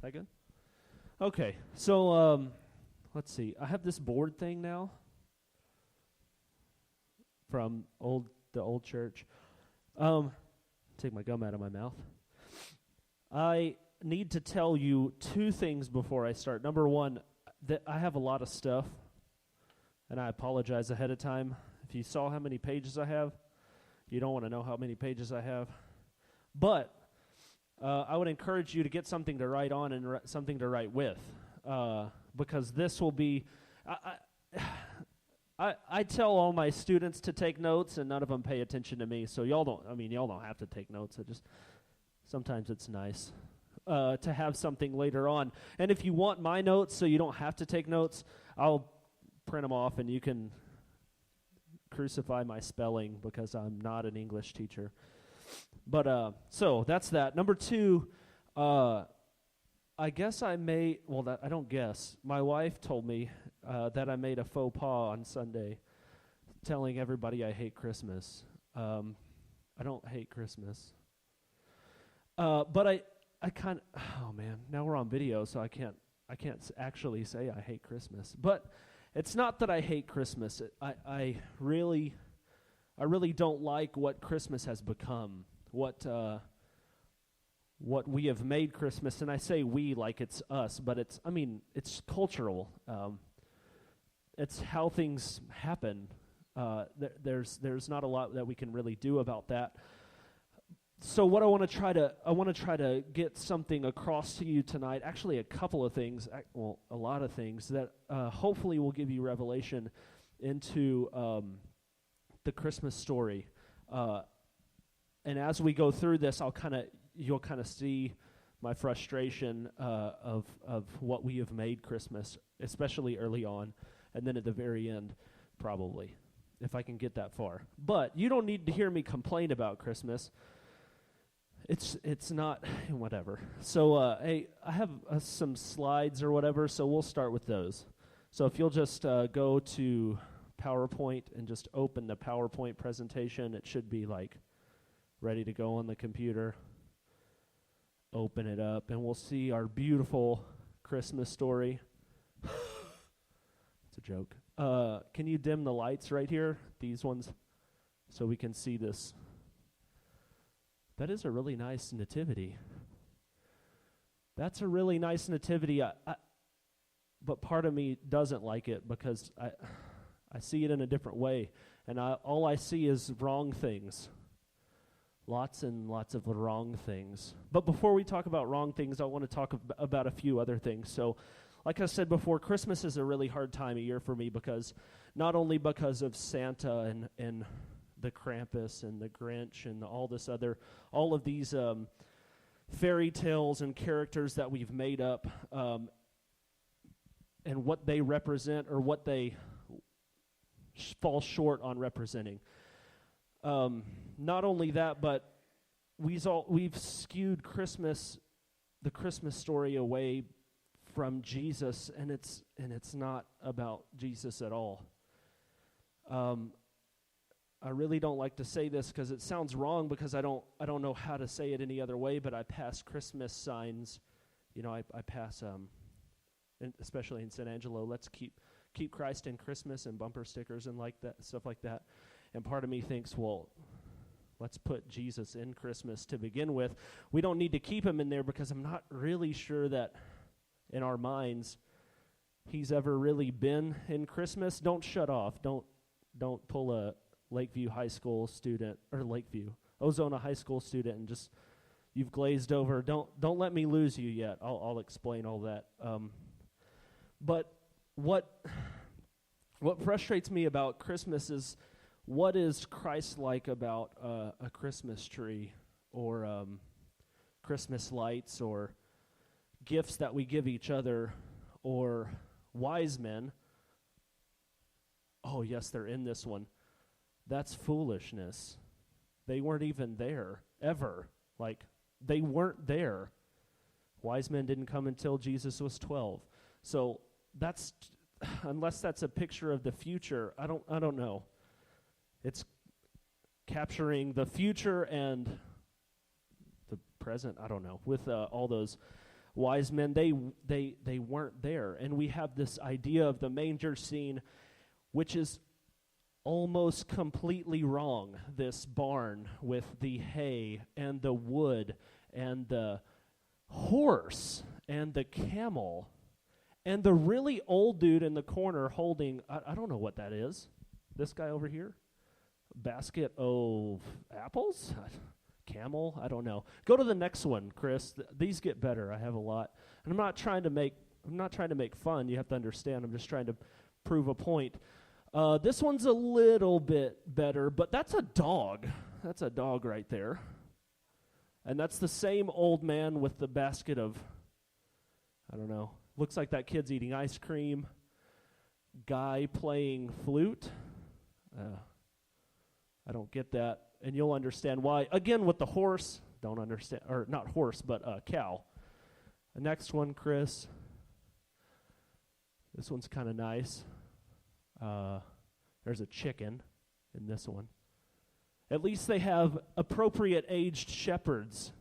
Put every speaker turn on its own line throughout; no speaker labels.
That good? Okay, so let's see. I have this board thing now from the old church. Take my gum out of my mouth. I need to tell you two things before I start. Number one, that I have a lot of stuff, and I apologize ahead of time. If you saw how many pages I have, you don't want to know how many pages I have. But I would encourage you to get something to write on and something to write with, because this will be. I tell all my students to take notes, and none of them pay attention to me. So y'all don't have to take notes. Sometimes it's nice to have something later on. And if you want my notes, so you don't have to take notes, I'll print them off, and you can crucify my spelling because I'm not an English teacher. But so that's that. Number two, I guess I don't guess. My wife told me that I made a faux pas on Sunday, telling everybody I hate Christmas. I don't hate Christmas. But I kind of, oh man, now we're on video, so I can't actually say I hate Christmas. But it's not that I hate Christmas. I really don't like what Christmas has become. What we have made Christmas, and I say we like it's us, but it's cultural. It's how things happen. There's not a lot that we can really do about that. So what I want to try to get something across to you tonight. Actually, a couple of things, a lot of things that hopefully will give you revelation into the Christmas story. And as we go through this, you'll kind of see my frustration of what we have made Christmas, especially early on, and then at the very end, probably, if I can get that far. But you don't need to hear me complain about Christmas. It's not whatever. So hey, I have some slides or whatever, so we'll start with those. So if you'll just go to PowerPoint and just open the PowerPoint presentation, it should be like ready to go on the computer. Open it up, and we'll see our beautiful Christmas story. It's a joke. Can you dim the lights right here, these ones, so we can see this? That is a really nice nativity. That's a really nice nativity, but part of me doesn't like it because I see it in a different way, and all I see is wrong things. Lots and lots of wrong things. But before we talk about wrong things, I want to talk about a few other things. So, like I said before, Christmas is a really hard time of year for me because not only because of Santa and the Krampus and the Grinch and all of these fairy tales and characters that we've made up, and what they represent or what they fall short on representing. Not only that, but we've skewed the Christmas story away from Jesus, and it's not about Jesus at all. I really don't like to say this because it sounds wrong because I don't know how to say it any other way, but I pass Christmas signs. I pass, especially in San Angelo, let's keep Christ in Christmas and bumper stickers and like that, stuff like that. And part of me thinks, well, let's put Jesus in Christmas to begin with. We don't need to keep him in there because I'm not really sure that in our minds he's ever really been in Christmas. Don't shut off. Don't pull a Lakeview High School student, or Ozona High School student, and just you've glazed over. Don't let me lose you yet. I'll explain all that. But what frustrates me about Christmas is what is Christ-like about a Christmas tree or Christmas lights or gifts that we give each other or wise men. Oh, yes, they're in this one. That's foolishness. They weren't even there, ever. They weren't there. Wise men didn't come until Jesus was 12. So that's, unless that's a picture of the future, I don't know. It's capturing the future and the present, I don't know, with all those. wise men, they weren't there. And we have this idea of the manger scene, which is almost completely wrong. This barn with the hay and the wood and the horse and the camel and the really old dude in the corner holding, I don't know what that is. This guy over here? Basket of apples? Camel? I don't know. Go to the next one, Chris. These get better. I have a lot. And I'm not trying to make fun. You have to understand. I'm just trying to prove a point. This one's a little bit better, but that's a dog. That's a dog right there. And that's the same old man with the basket of, I don't know, looks like that kid's eating ice cream. Guy playing flute. I don't get that. And you'll understand why. Again, with the horse, don't understand, or not horse, but cow. The next one, Chris. This one's kind of nice. There's a chicken in this one. At least they have appropriate aged shepherds.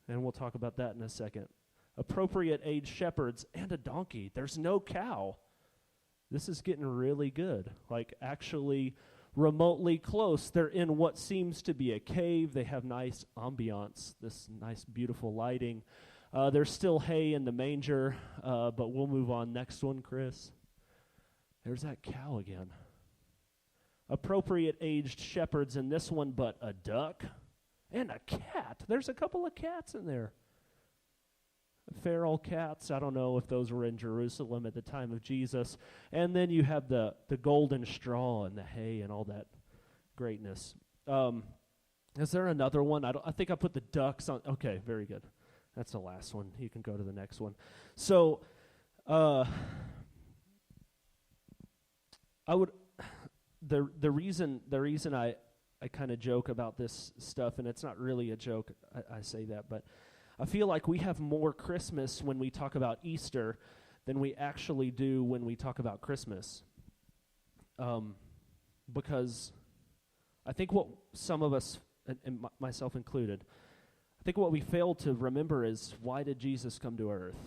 And we'll talk about that in a second. Appropriate aged shepherds and a donkey. There's no cow. This is getting really good. Like actually remotely close. They're in what seems to be a cave. They have nice ambiance, this nice beautiful lighting. There's still hay in the manger, but we'll move on. Next one, Chris. There's that cow again. Appropriate aged shepherds in this one, but a duck and a cat. There's a couple of cats in there. Feral cats. I don't know if those were in Jerusalem at the time of Jesus. And then you have the golden straw and the hay and all that greatness. Is there another one? I think I put the ducks on. Okay, very good. That's the last one. You can go to the next one. So, I would the reason I kind of joke about this stuff, and it's not really a joke. I say that, but I feel like we have more Christmas when we talk about Easter than we actually do when we talk about Christmas. Because I think what some of us, and myself included, I think what we fail to remember is, why did Jesus come to earth?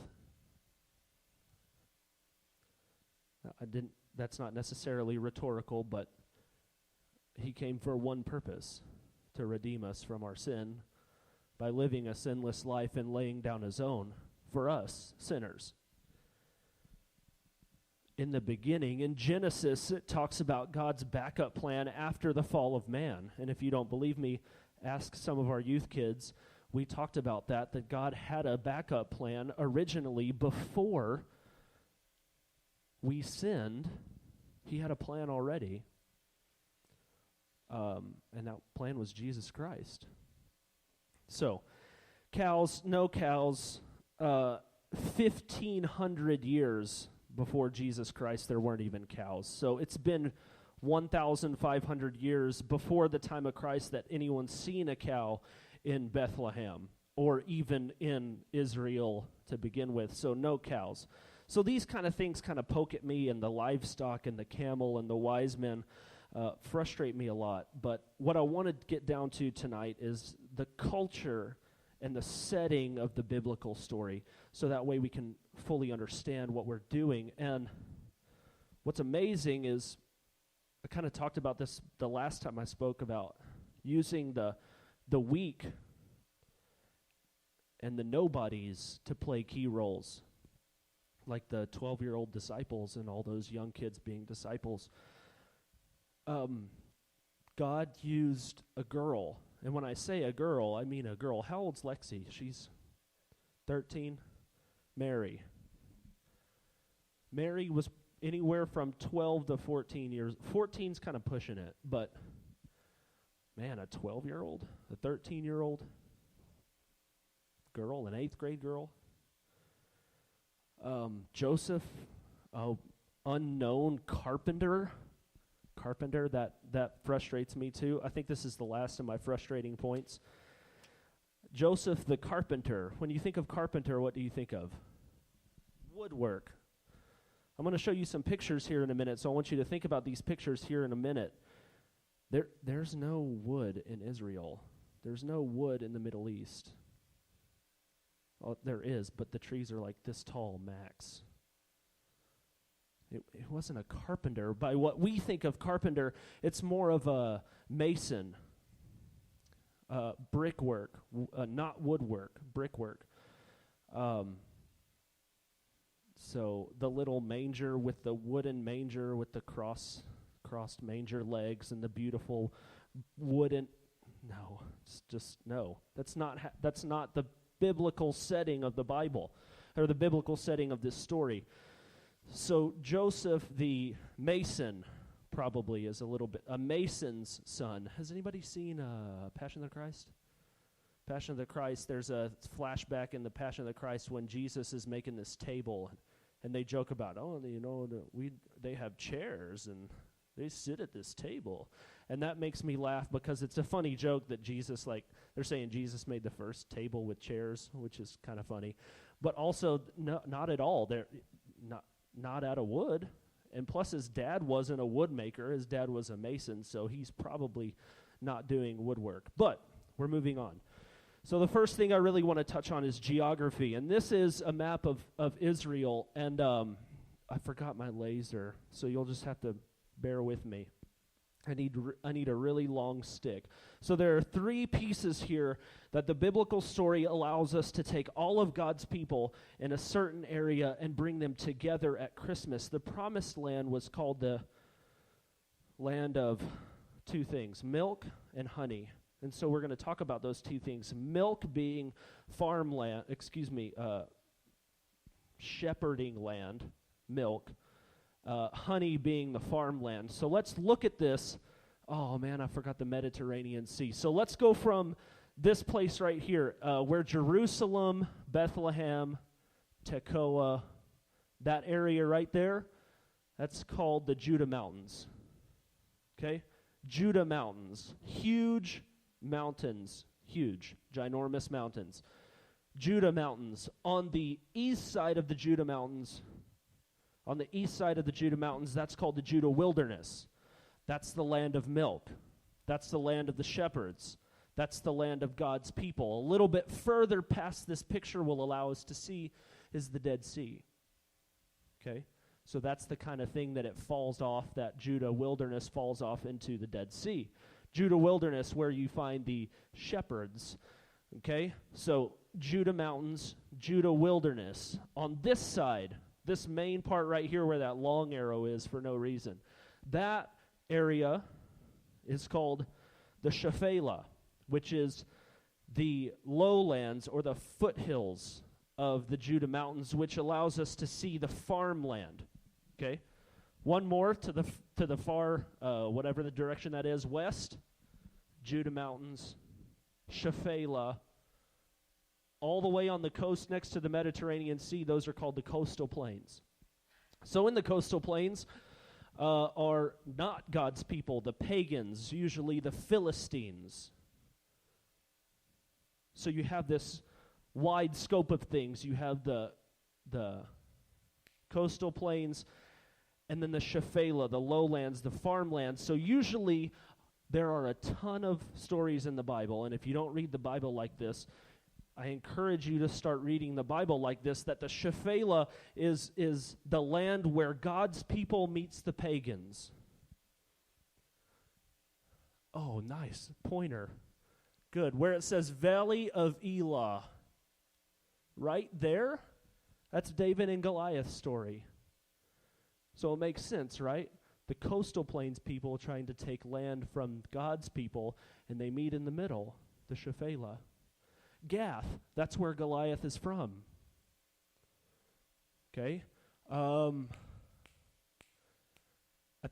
That's not necessarily rhetorical, but he came for one purpose, to redeem us from our sin by living a sinless life and laying down his own for us, sinners. In the beginning, in Genesis, it talks about God's backup plan after the fall of man. And if you don't believe me, ask some of our youth kids. We talked about that God had a backup plan originally before we sinned. He had a plan already. And that plan was Jesus Christ. So, cows, no cows, 1,500 years before Jesus Christ, there weren't even cows. So it's been 1,500 years before the time of Christ that anyone's seen a cow in Bethlehem or even in Israel to begin with. So no cows. So these kind of things kind of poke at me, and the livestock and the camel and the wise men frustrate me a lot. But what I want to get down to tonight is the culture and the setting of the biblical story, so that way we can fully understand what we're doing. And what's amazing is, I kind of talked about this the last time I spoke about using the weak and the nobodies to play key roles, like the 12-year-old disciples and all those young kids being disciples. God used a girl. And when I say a girl, I mean a girl. How old's Lexi? She's 13. Mary. Mary was anywhere from 12 to 14 years. 14's kind of pushing it, but man, a 12-year-old, a 13-year-old girl, an 8th grade girl. Joseph, unknown carpenter, that frustrates me too. I think this is the last of my frustrating points. Joseph the carpenter. When you think of carpenter, what do you think of? Woodwork. I'm going to show you some pictures here in a minute, so I want you to think about these pictures here in a minute. There's no wood in Israel. There's no wood in the Middle East. Oh, there is, but the trees are like this tall max. It wasn't a carpenter. By what we think of carpenter, it's more of a mason, brickwork, not woodwork, brickwork. So the little manger with the wooden manger with the crossed manger legs and the beautiful wooden. No, it's just no. That's not the biblical setting of the Bible, or the biblical setting of this story. So Joseph the mason probably is a mason's son. Has anybody seen Passion of the Christ? Passion of the Christ, there's a flashback in the Passion of the Christ when Jesus is making this table, and they joke about, they have chairs, and they sit at this table. And that makes me laugh because it's a funny joke that Jesus, they're saying Jesus made the first table with chairs, which is kind of funny. But also, not at all. They're not out of wood. And plus, his dad wasn't a wood maker. His dad was a mason, so he's probably not doing woodwork. But we're moving on. So the first thing I really want to touch on is geography. And this is a map of Israel. And I forgot my laser, so you'll just have to bear with me. I need a really long stick. So there are three pieces here that the biblical story allows us to take all of God's people in a certain area and bring them together at Christmas. The promised land was called the land of two things, milk and honey. And so we're going to talk about those two things. Milk being farmland, shepherding land, milk. Honey being the farmland. So let's look at this. Oh, man, I forgot the Mediterranean Sea. So let's go from this place right here, where Jerusalem, Bethlehem, Tekoa, that area right there, that's called the Judah Mountains. Okay? Judah Mountains. Huge mountains. Huge, ginormous mountains. Judah Mountains. On the east side of the Judah Mountains, that's called the Judah Wilderness. That's the land of milk. That's the land of the shepherds. That's the land of God's people. A little bit further past this picture will allow us to see is the Dead Sea. Okay? So that's the kind of thing that it falls off, that Judah Wilderness falls off into the Dead Sea. Judah Wilderness, where you find the shepherds. Okay? So Judah Mountains, Judah Wilderness. On this side, this main part right here where that long arrow is for no reason, that area is called the Shephelah, which is the lowlands or the foothills of the Judah Mountains, which allows us to see the farmland. Okay? One more to the far, whatever the direction that is, west, Judah Mountains, Shephelah, all the way on the coast next to the Mediterranean Sea, those are called the coastal plains. So in the coastal plains are not God's people, the pagans, usually the Philistines. So you have this wide scope of things. You have the coastal plains, and then the Shephelah, the lowlands, the farmlands. So usually there are a ton of stories in the Bible, and if you don't read the Bible like this, I encourage you to start reading the Bible like this, that the Shephelah is the land where God's people meets the pagans. Oh, nice. Pointer. Good. Where it says Valley of Elah. Right there, that's David and Goliath's story. So it makes sense, right? The coastal plains people trying to take land from God's people, and they meet in the middle, the Shephelah. Gath, that's where Goliath is from. Okay? I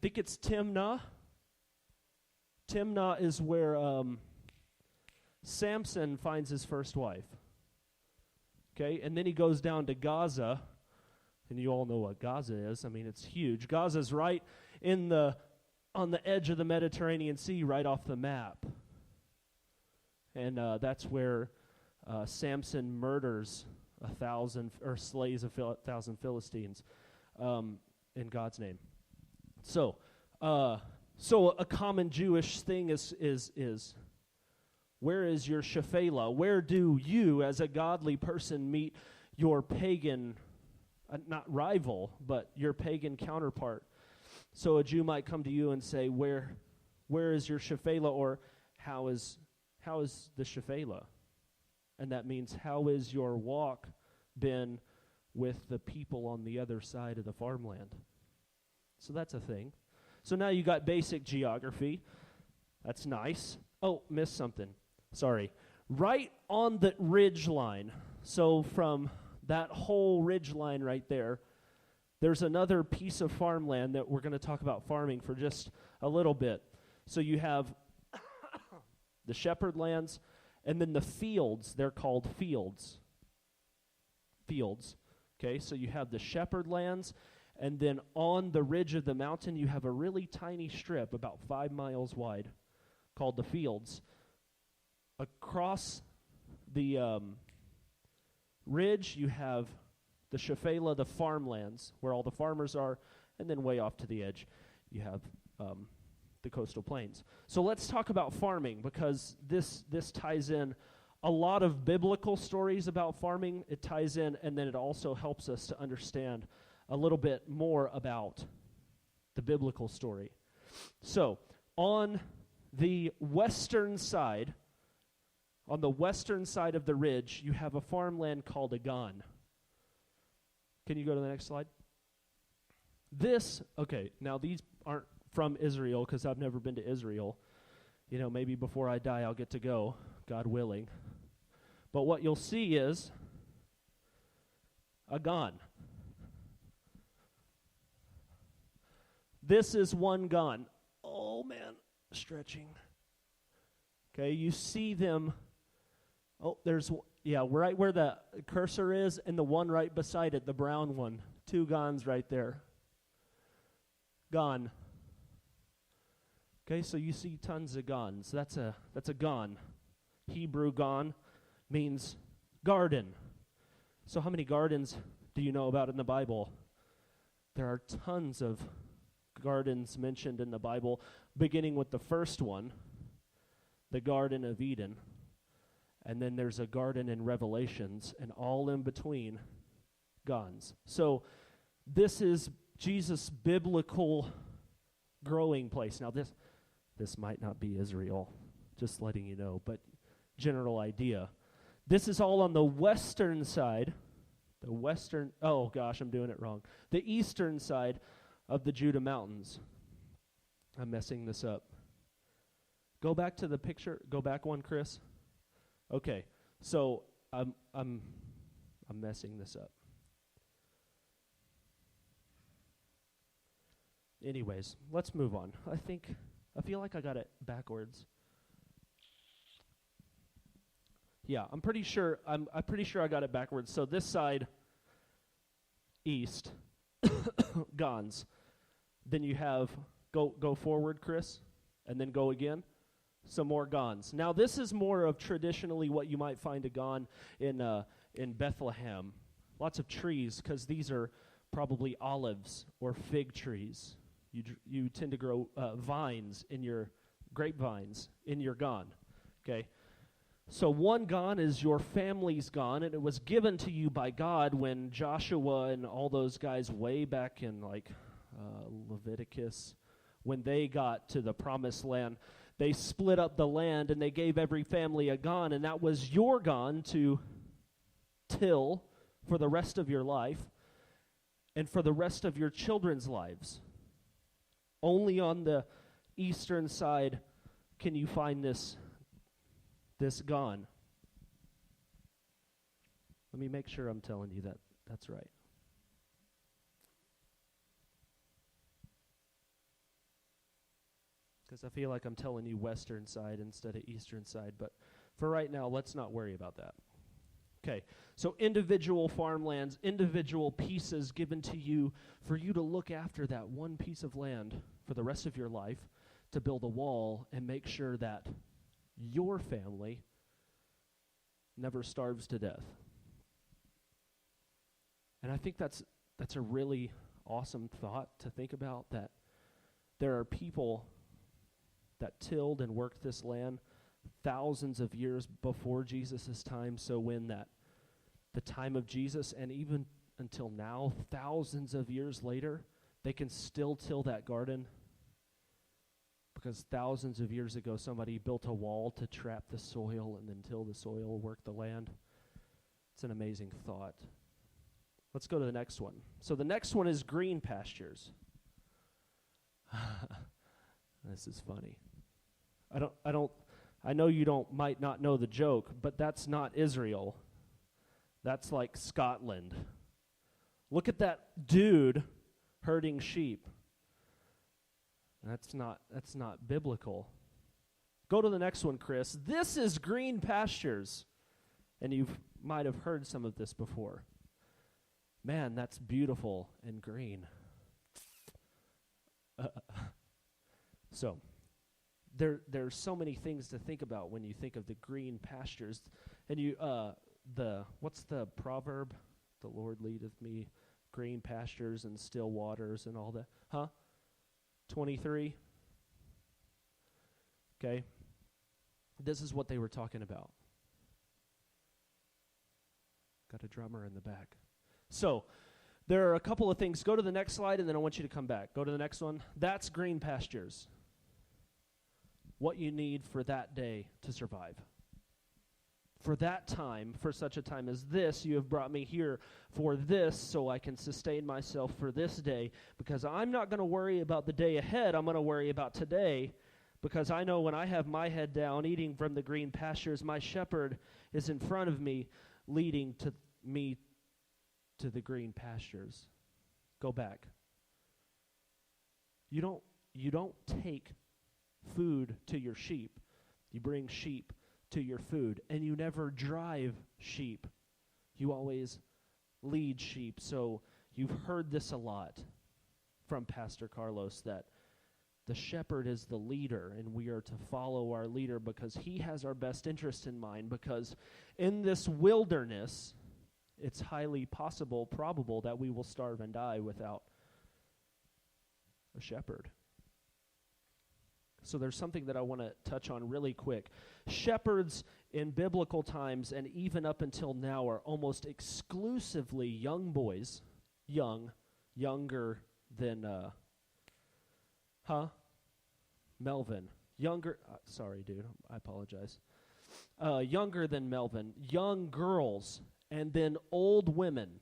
think it's Timnah. Timnah is where Samson finds his first wife. Okay? And then he goes down to Gaza, and you all know what Gaza is. I mean, it's huge. Gaza's right on the edge of the Mediterranean Sea, right off the map. And that's where Samson murders 1,000 or slays 1,000 Philistines in God's name. So a common Jewish thing is Where is your Shephelah? Where do you, as a godly person, meet your pagan, not rival, but your pagan counterpart? So a Jew might come to you and say, where is your Shephelah? Or how is the Shephelah? And that means, how is your walk been with the people on the other side of the farmland? So that's a thing. So now you got basic geography. That's nice. Oh, missed something. Sorry. Right on the ridge line. So from that whole ridge line right there, there's another piece of farmland that we're going to talk about farming for just a little bit. So you have the shepherd lands, and then the fields. They're called fields. Fields. Okay, so you have the shepherd lands, and then on the ridge of the mountain, you have a really tiny strip, about 5 miles wide, called the fields. Across the ridge, you have the Shephelah, the farmlands, where all the farmers are, and then way off to the edge, you have the coastal plains. So let's talk about farming, because this ties in a lot of biblical stories about farming. It ties in, and then it also helps us to understand a little bit more about the biblical story. So on the western side of the ridge, you have a farmland called Agan. Can you go to the next slide? Now these aren't from Israel, because I've never been to Israel. You know, maybe before I die I'll get to go, God willing. But what you'll see is Agan. This is one gan. Oh man, stretching. Okay, you see them. Oh, right where the cursor is, and the one right beside it, the brown one. 2 gans right there. Gan. Okay, so you see tons of gans. That's a gan. Hebrew gan means garden. So how many gardens do you know about in the Bible? There are tons of gardens mentioned in the Bible, beginning with the first one, the Garden of Eden. And then there's a garden in Revelations, and all in between, gardens. So this is Jesus' biblical growing place. Now this might not be Israel, just letting you know, but general idea. This is all on the western side, I'm doing it wrong. The eastern side of the Judah Mountains. I'm messing this up. Go back to the picture. Go back one, Chris. Okay, so I'm messing this up. Anyways, let's move on. I feel like I got it backwards. Yeah, I'm pretty sure I got it backwards. So this side, east, gans. Then you have go forward, Chris, and then go again. Some more gans. Now this is more of traditionally what you might find a gan in Bethlehem. Lots of trees, because these are probably olives or fig trees. You tend to grow vines in your grapevines in your gan. Okay. So one gan is your family's gan, and it was given to you by God when Joshua and all those guys way back in Leviticus, when they got to the promised land, they split up the land and they gave every family a gan, and that was your gan to till for the rest of your life and for the rest of your children's lives. Only on the eastern side can you find this gan. Let me make sure I'm telling you that's right. Because I feel like I'm telling you western side instead of eastern side, but for right now, let's not worry about that. Okay, so individual farmlands, individual pieces given to you for you to look after that one piece of land for the rest of your life, to build a wall and make sure that your family never starves to death. And I think that's a really awesome thought to think about, that there are people that tilled and worked this land thousands of years before Jesus' time. So when the time of Jesus, and even until now, thousands of years later, they can still till that garden because thousands of years ago somebody built a wall to trap the soil and then till the soil, work the land. It's an amazing thought. Let's go to the next one. So the next one is green pastures. This is funny. I know you might not know the joke, but that's not Israel. That's like Scotland. Look at that dude herding sheep. That's not biblical. Go to the next one, Chris. This is green pastures. And you might have heard some of this before. Man, that's beautiful and green. So, there's so many things to think about when you think of the green pastures. And what's the proverb? The Lord leadeth me green pastures and still waters and all that. Huh? 23? Okay. This is what they were talking about. Got a drummer in the back. So, there are a couple of things. Go to the next slide, and then I want you to come back. Go to the next one. That's green pastures. What you need for that day to survive. For that time, for such a time as this, you have brought me here for this, so I can sustain myself for this day, because I'm not going to worry about the day ahead. I'm going to worry about today, because I know when I have my head down, eating from the green pastures, my shepherd is in front of me, leading to me to the green pastures. Go back. You don't take food to your sheep. You bring sheep to your food, and you never drive sheep. You always lead sheep. So you've heard this a lot from Pastor Carlos, that the shepherd is the leader, and we are to follow our leader because he has our best interest in mind, because in this wilderness, it's highly probable that we will starve and die without a shepherd. So there's something that I want to touch on really quick. Shepherds in biblical times and even up until now are almost exclusively young boys, younger than, Melvin. Sorry, dude, I apologize. Younger than Melvin. Young girls, and then old women.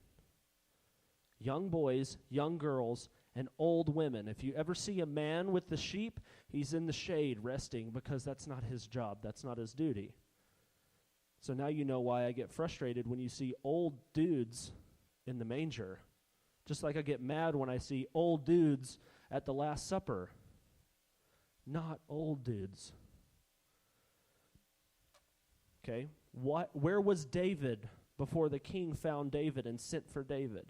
Young boys, young girls, and old women. If you ever see a man with the sheep, he's in the shade resting, because that's not his job. That's not his duty. So now you know why I get frustrated when you see old dudes in the manger. Just like I get mad when I see old dudes at the Last Supper. Not old dudes. Okay? Where was David before the king found David and sent for David?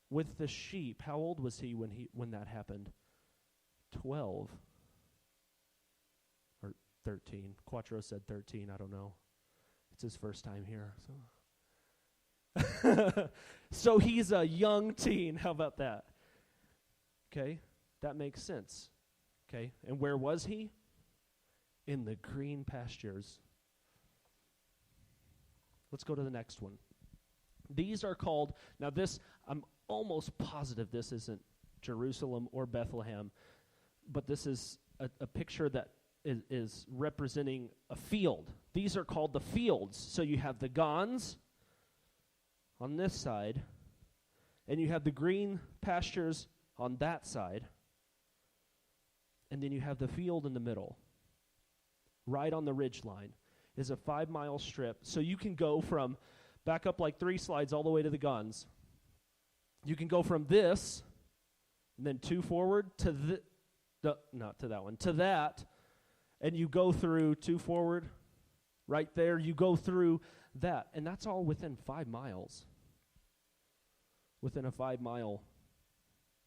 With the sheep. How old was he when that happened? 12 or 13. Quattro said 13. I don't know. It's his first time here. So, so he's a young teen. How about that? Okay, that makes sense. Okay, and where was he? In the green pastures. Let's go to the next one. These are called, now this, I'm almost positive this isn't Jerusalem or Bethlehem, but this is a picture that is representing a field. These are called the fields. So you have the Gons on this side, and you have the green pastures on that side, and then you have the field in the middle. Right on the ridge line is a 5-mile strip. So you can go from, back up like 3 slides all the way to the Gons. You can go from this, and then 2 forward to not to that one, to that, and you go through 2 forward, right there, you go through that. And that's all within 5 miles. Within a 5-mile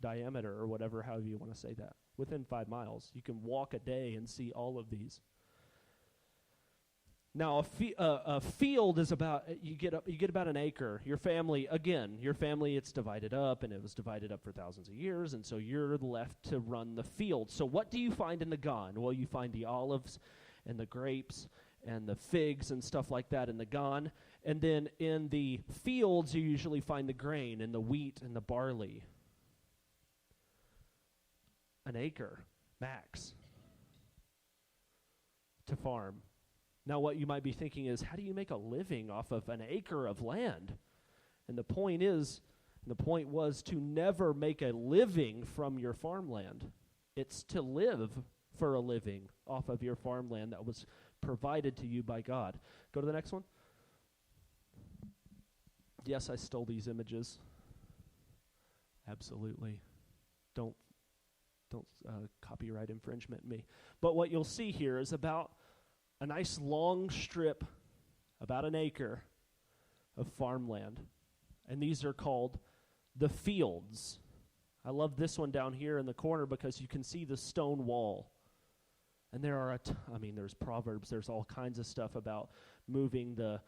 diameter, or whatever, however you want to say that. Within 5 miles. You can walk a day and see all of these. Now, a field is about, you get about an acre. Your family, it's divided up, and it was divided up for thousands of years, and so you're left to run the field. So what do you find in the Gan? Well, you find the olives and the grapes and the figs and stuff like that in the Gan. And then in the fields, you usually find the grain and the wheat and the barley. An acre, max, to farm. Now, what you might be thinking is, how do you make a living off of an acre of land? And the point was to never make a living from your farmland. It's to live for a living off of your farmland that was provided to you by God. Go to the next one. Yes, I stole these images. Absolutely. Don't copyright infringement me. But what you'll see here is about a nice long strip, about an acre, of farmland. And these are called the fields. I love this one down here in the corner because you can see the stone wall. And there are, there's proverbs, there's all kinds of stuff about moving the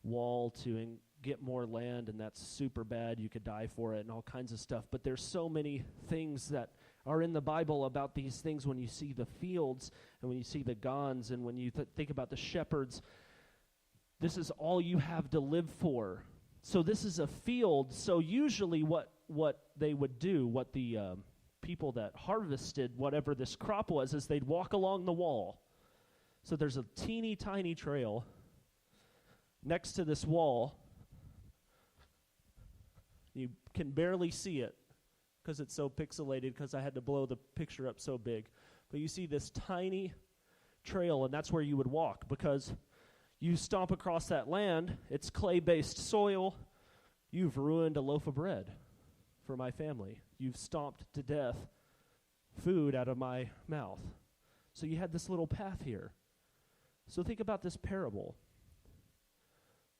wall to get more land, and that's super bad, you could die for it, and all kinds of stuff. But there's so many things that are in the Bible about these things when you see the fields, and when you see the Gans, and when you think about the shepherds. This is all you have to live for. So this is a field. So usually what they would do, what the people that harvested whatever this crop was, is they'd walk along the wall. So there's a teeny tiny trail next to this wall. You can barely see it because it's so pixelated because I had to blow the picture up so big. But you see this tiny trail, and that's where you would walk because you stomp across that land. It's clay-based soil. You've ruined a loaf of bread for my family. You've stomped to death food out of my mouth. So you had this little path here. So think about this parable.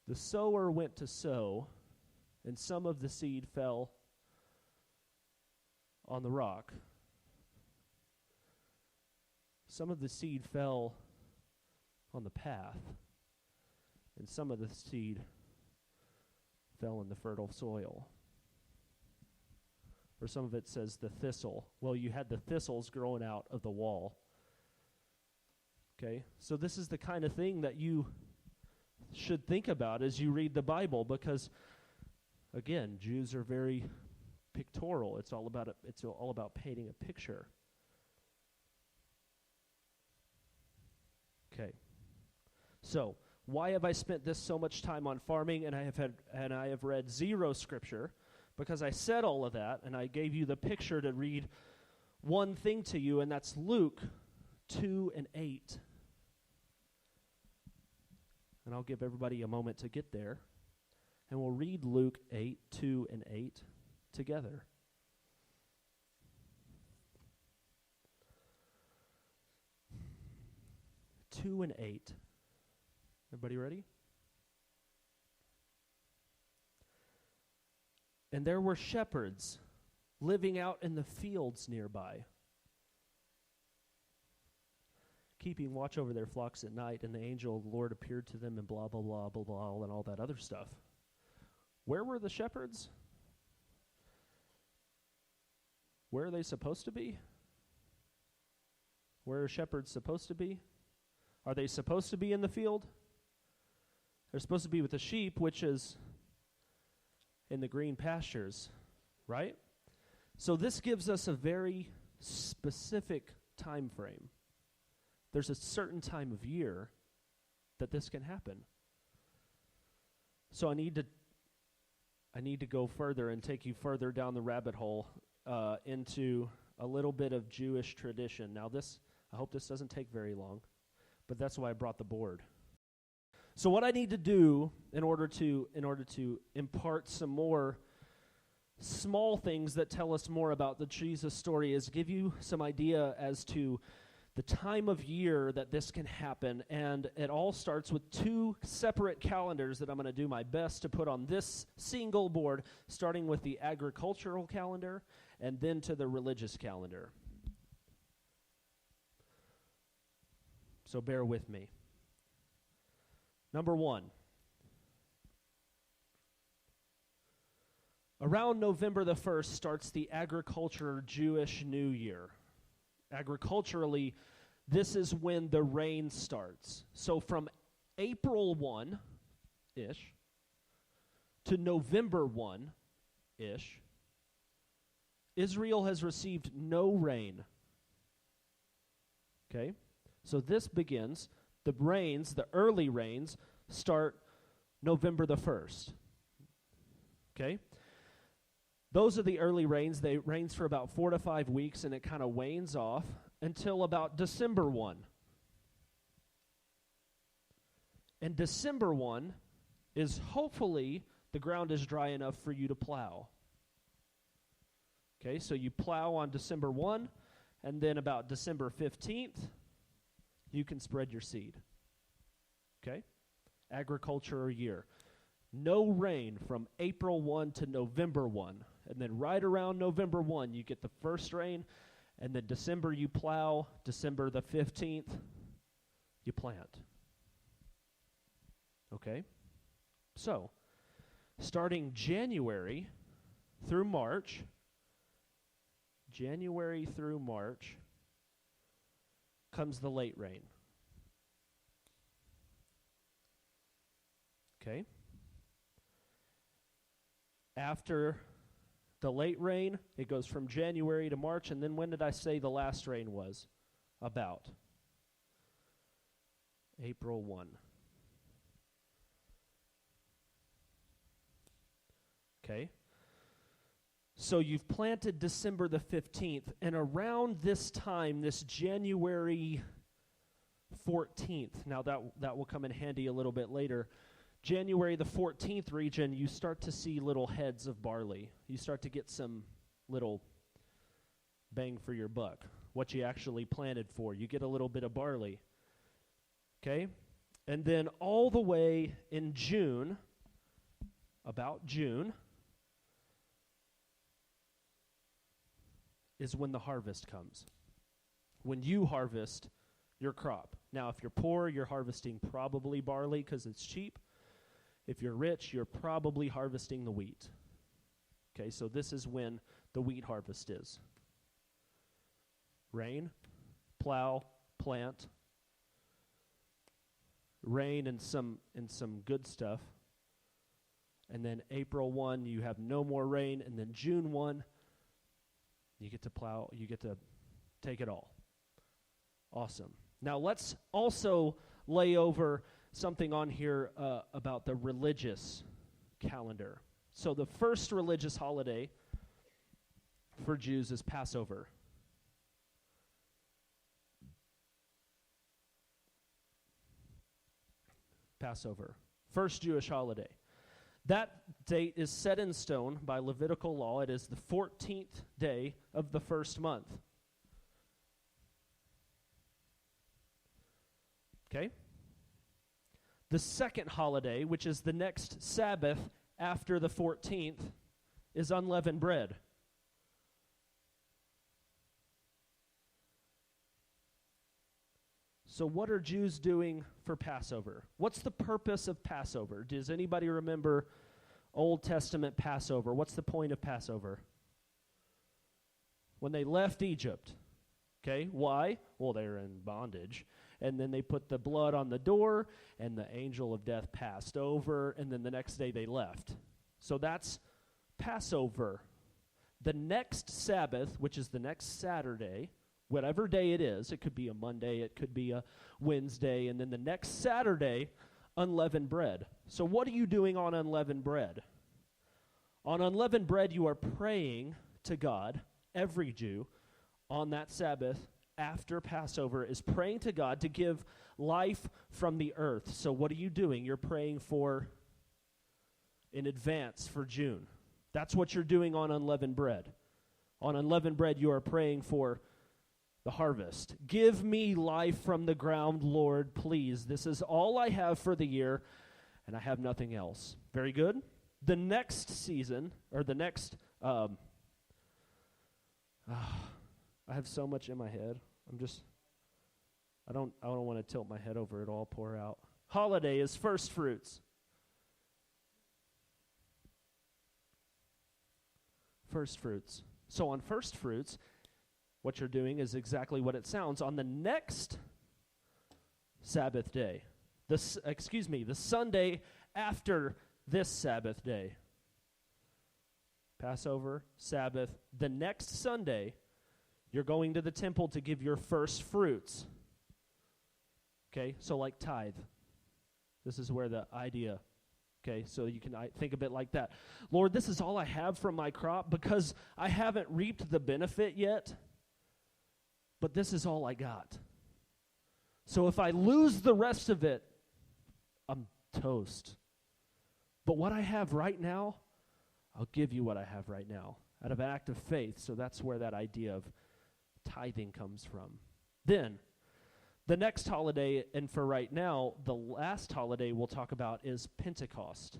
The sower went to sow, and some of the seed fell on the rock. Some of the seed fell on the path, and some of the seed fell in the fertile soil. Or some of it says the thistle. Well, you had the thistles growing out of the wall. Okay, so this is the kind of thing that you should think about as you read the Bible, because again, Jews are very pictorial. It's all about painting a picture. Okay. So, why have I spent so much time on farming and I have read zero scripture? Because I said all of that and I gave you the picture to read one thing to you, and that's Luke 2:8. And I'll give everybody a moment to get there. And we'll read Luke 2:8 together. Two and 8. Everybody ready? And there were shepherds living out in the fields nearby, keeping watch over their flocks at night, and the angel of the Lord appeared to them, and blah, blah, blah, blah, blah, and all that other stuff. Where were the shepherds? Where are they supposed to be? Where are shepherds supposed to be? Are they supposed to be in the field? They're supposed to be with the sheep, which is in the green pastures, right? So this gives us a very specific time frame. There's a certain time of year that this can happen. So I need to go further and take you further down the rabbit hole into a little bit of Jewish tradition. Now I hope this doesn't take very long, but that's why I brought the board. So what I need to do in order to impart some more small things that tell us more about the Jesus story is give you some idea as to the time of year that this can happen. And it all starts with two separate calendars that I'm going to do my best to put on this single board, starting with the agricultural calendar and then to the religious calendar. So bear with me. Number one, around November the 1st starts the agriculture Jewish New Year. Agriculturally, this is when the rain starts. So from April 1-ish to November 1-ish, Israel has received no rain. Okay? So this begins, the rains, the early rains, start November the 1st. Okay? Those are the early rains. They rains for about 4 to 5 weeks, and it kind of wanes off until about December 1. And December 1 is hopefully the ground is dry enough for you to plow. Okay, so you plow on December 1, and then about December 15th, you can spread your seed. Okay? Agriculture year. No rain from April 1 to November 1. And then right around November 1, you get the first rain. And then December you plow. December the 15th, you plant. Okay? So, starting January through March, comes the late rain. Okay? After the late rain, it goes from January to March, and then when did I say the last rain was? About April 1. Okay? So you've planted December the 15th, and around this time, this January 14th, now that will come in handy a little bit later, January the 14th region, you start to see little heads of barley. You start to get some little bang for your buck, what you actually planted for. You get a little bit of barley. Okay? And then all the way in June, about June, is when the harvest comes. When you harvest your crop. Now, if you're poor, you're harvesting probably barley because it's cheap. If you're rich, you're probably harvesting the wheat. Okay, so this is when the wheat harvest is. Rain, plow, plant. Rain and some good stuff. And then April 1, you have no more rain. And then June 1, you get to plow, you get to take it all. Awesome. Now let's also lay over something on here about the religious calendar. So the first religious holiday for Jews is Passover. Passover. First Jewish holiday. That date is set in stone by Levitical law. It is the 14th day of the first month. Okay? The second holiday, which is the next Sabbath after the 14th, is unleavened bread. So what are Jews doing for Passover? What's the purpose of Passover? Does anybody remember Old Testament Passover? What's the point of Passover? When they left Egypt. Okay, why? Well, they were in bondage. And then they put the blood on the door, and the angel of death passed over, and then the next day they left. So that's Passover. The next Sabbath, which is the next Saturday, whatever day it is, it could be a Monday, it could be a Wednesday, and then the next Saturday, unleavened bread. So what are you doing on unleavened bread? On unleavened bread, you are praying to God, every Jew, on that Sabbath after Passover is praying to God to give life from the earth. So what are you doing? You're praying for, in advance for June. That's what you're doing on unleavened bread. On unleavened bread, you are praying for the harvest. Give me life from the ground, Lord, please. This is all I have for the year, and I have nothing else. Very good. The next season, or the next, I have so much in my head. I don't want to tilt my head over it all, pour out. holiday is first fruits. First fruits. So on first fruits, what you're doing is exactly what it sounds. On the next Sabbath day, the Sunday after this Sabbath day, Passover, Sabbath, the next Sunday, you're going to the temple to give your first fruits. Okay, so like tithe. This is where the idea, okay, so you can think of it like that. Lord, this is all I have from my crop because I haven't reaped the benefit yet, but this is all I got. So if I lose the rest of it, I'm toast. But what I have right now, I'll give you what I have right now out of an act of faith. So that's where that idea of tithing comes from. Then, the next holiday, and for right now, the last holiday we'll talk about is Pentecost.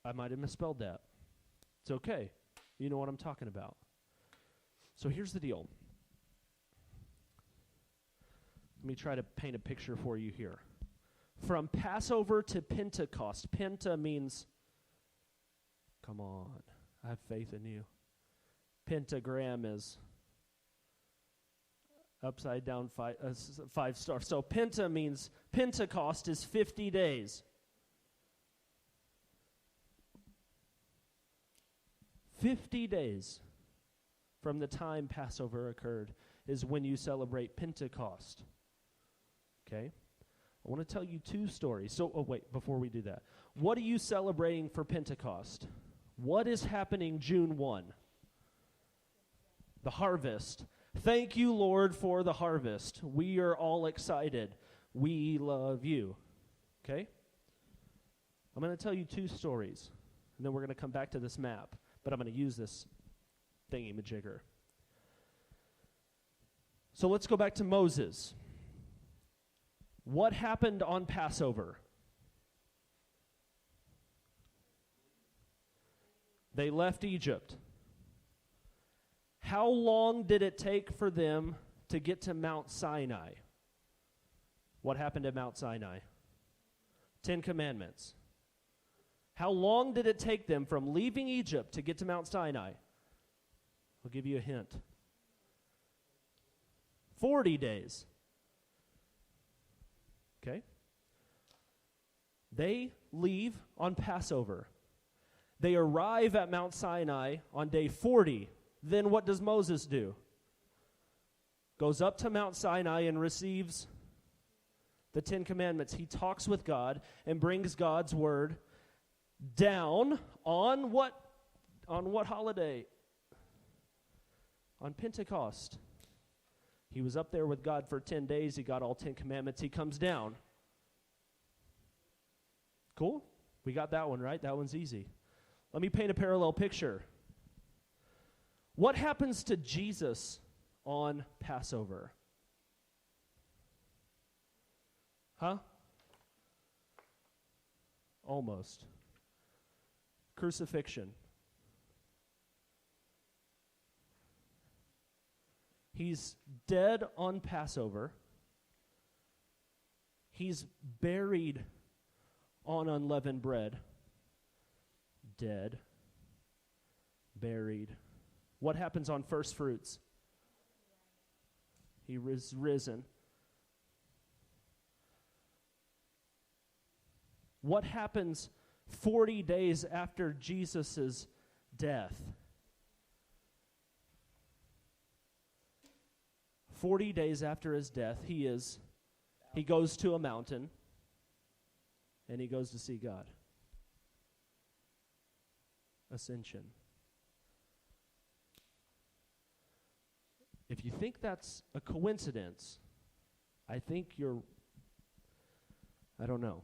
I might have misspelled that. It's okay. You know what I'm talking about. So here's the deal. Let me try to paint a picture for you here. From Passover to Pentecost. Penta means, come on, I have faith in you. Pentagram is upside down five stars. So Penta means, Pentecost is 50 days. 50 days from the time Passover occurred is when you celebrate Pentecost. Okay? I want to tell you two stories. So, wait, before we do that. What are you celebrating for Pentecost? What is happening June 1? The harvest. Thank you, Lord, for the harvest. We are all excited. We love you. Okay? I'm going to tell you two stories, and then we're going to come back to this map, but I'm going to use this thingy-majigger. So let's go back to Moses. What happened on Passover? They left Egypt. How long did it take for them to get to Mount Sinai? What happened at Mount Sinai? 10 Commandments. How long did it take them from leaving Egypt to get to Mount Sinai? I'll give you a hint. 40 days. Okay? They leave on Passover. They arrive at Mount Sinai on day 40. Then what does Moses do? Goes up to Mount Sinai and receives the 10 Commandments. He talks with God and brings God's word down on what holiday? On Pentecost. He was up there with God for 10 days. He got all 10 commandments. He comes down. Cool? We got that one, right? That one's easy. Let me paint a parallel picture. What happens to Jesus on Passover? Huh? Almost. Crucifixion. He's dead on Passover. He's buried on unleavened bread. Dead. Buried. What happens on first fruits? He was risen. What happens 40 days after Jesus' death? 40 days after his death, he goes to a mountain and he goes to see God. Ascension. If you think that's a coincidence, I think I don't know.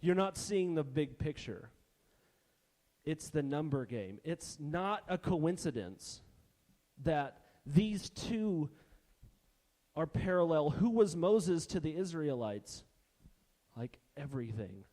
You're not seeing the big picture. It's the number game. It's not a coincidence that these two are parallel. Who was Moses to the Israelites? Like everything.